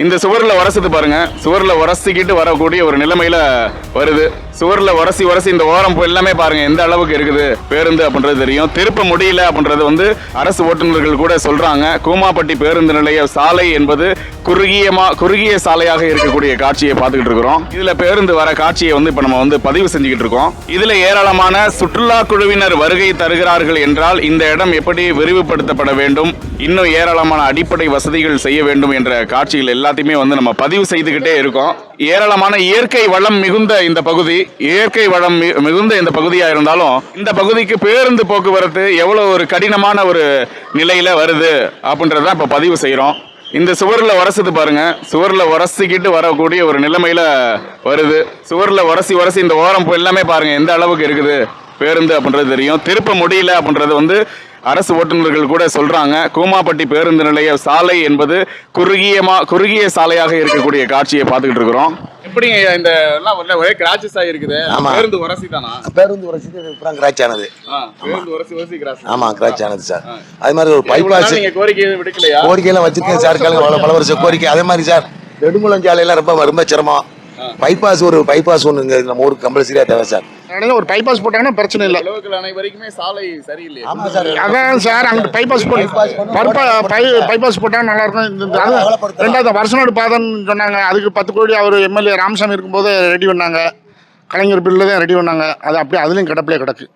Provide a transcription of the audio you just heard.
இந்த சுவரில் உரசுது பாருங்க, சுவரில் உரசிக்கிட்டு வரக்கூடிய ஒரு நிலைமையில வருது. சுவரில் உரசி இந்த ஓரம் எல்லாமே பாருங்க எந்த அளவுக்கு இருக்குது பேருந்து அப்படின்றது தெரியும். திருப்ப முடியல அப்படின்றது வந்து அரசு ஓட்டுநர்கள் கூட சொல்றாங்க. கூமாப்பட்டி பேருந்து நிலைய சாலை என்பது குறுகிய சாலையாக இருக்கக்கூடிய காட்சியை பார்த்துக்கிட்டு இருக்கிறோம். இதுல பேருந்து வர காட்சியை வந்து இப்ப நம்ம வந்து பதிவு செஞ்சுக்கிட்டு இருக்கோம். இதுல ஏராளமான சுற்றுலா குழுவினர் வருகை தருகிறார்கள் என்றால் இந்த இடம் எப்படி விரிவுபடுத்தப்பட வேண்டும், இன்னும் ஏராளமான அடிப்படை வசதிகள் செய்ய வேண்டும் என்ற காட்சிகள் எல்லாத்தையுமே வந்து நம்ம பதிவு செய்துகிட்டே இருக்கோம். ஏராளமான இயற்கை வளம் மிகுந்த இந்த பகுதி, இயற்கை வளம் மிகுந்த இந்த பகுதியா இருந்தாலும் இந்த பகுதிக்கு பேருந்து போக்குவரத்து எவ்வளவு ஒரு கடினமான ஒரு நிலையில வருது அப்படின்றத இப்ப பதிவு செய்யறோம். இந்த சுவரில் உரசுது பாருங்க, சுவரில் உரசிக்கிட்டு வரக்கூடிய ஒரு நிலைமையில வருது. சுவரில் உரசி இந்த ஓரம் எல்லாமே பாருங்க எந்த அளவுக்கு இருக்குது பேருந்து அப்படின்றது தெரியும். திருப்ப முடியல அப்படின்றது வந்து அரசு ஓட்டுநர்கள் கூட சொல்றாங்க. கூமாப்பட்டி பேருந்து நிலைய சாலை என்பது குறுகிய சாலையாக இருக்கக்கூடிய காட்சியை பார்த்துக்கிட்டு இருக்கிறோம். எப்படிங்க இந்த ஒரே கிராச்சஸ் ஆகிருக்குது? பேருந்து உரசி தானா? பேருந்து உரசி இப்பதான் கிராச் ஆனது. பேருந்து உரசி கிராச். ஆமா, கிராச் ஆனது சார். அது மாதிரி ஒரு பைபாஸ் நீங்க கோரிக்கை விடுக்கலையா? கோரிக்கையெல்லாம் வச்சிருக்கேன் சார், பல வருஷம் கோரிக்கை. அதே மாதிரி சார் நெடுங்குளம் சாலையெல்லாம் ரொம்ப சிரமம். ஒரு பைபாஸ் ஒன்று நம்ம ஊருக்கு கம்பல்சரியா தேவை சார். ஒரு பைபாஸ் போட்டாங்கன்னா பிரச்சனை இல்லை. அனைவருக்குமே சாலை சரியில்லை. அதான் சார், அங்கே பைபாஸ் போட்டால் நல்லா இருக்கும். ரெண்டாவது வருஷனோடு பாதம்னு சொன்னாங்க. அதுக்கு 10 கோடி அவர் எம்எல்ஏ ராமசாமி இருக்கும்போது ரெடி பண்ணாங்க. கலைஞர் பில்லு தான் ரெடி பண்ணாங்க. அது அப்படியே அதுலேயும் கிடப்பிலே கிடக்கு.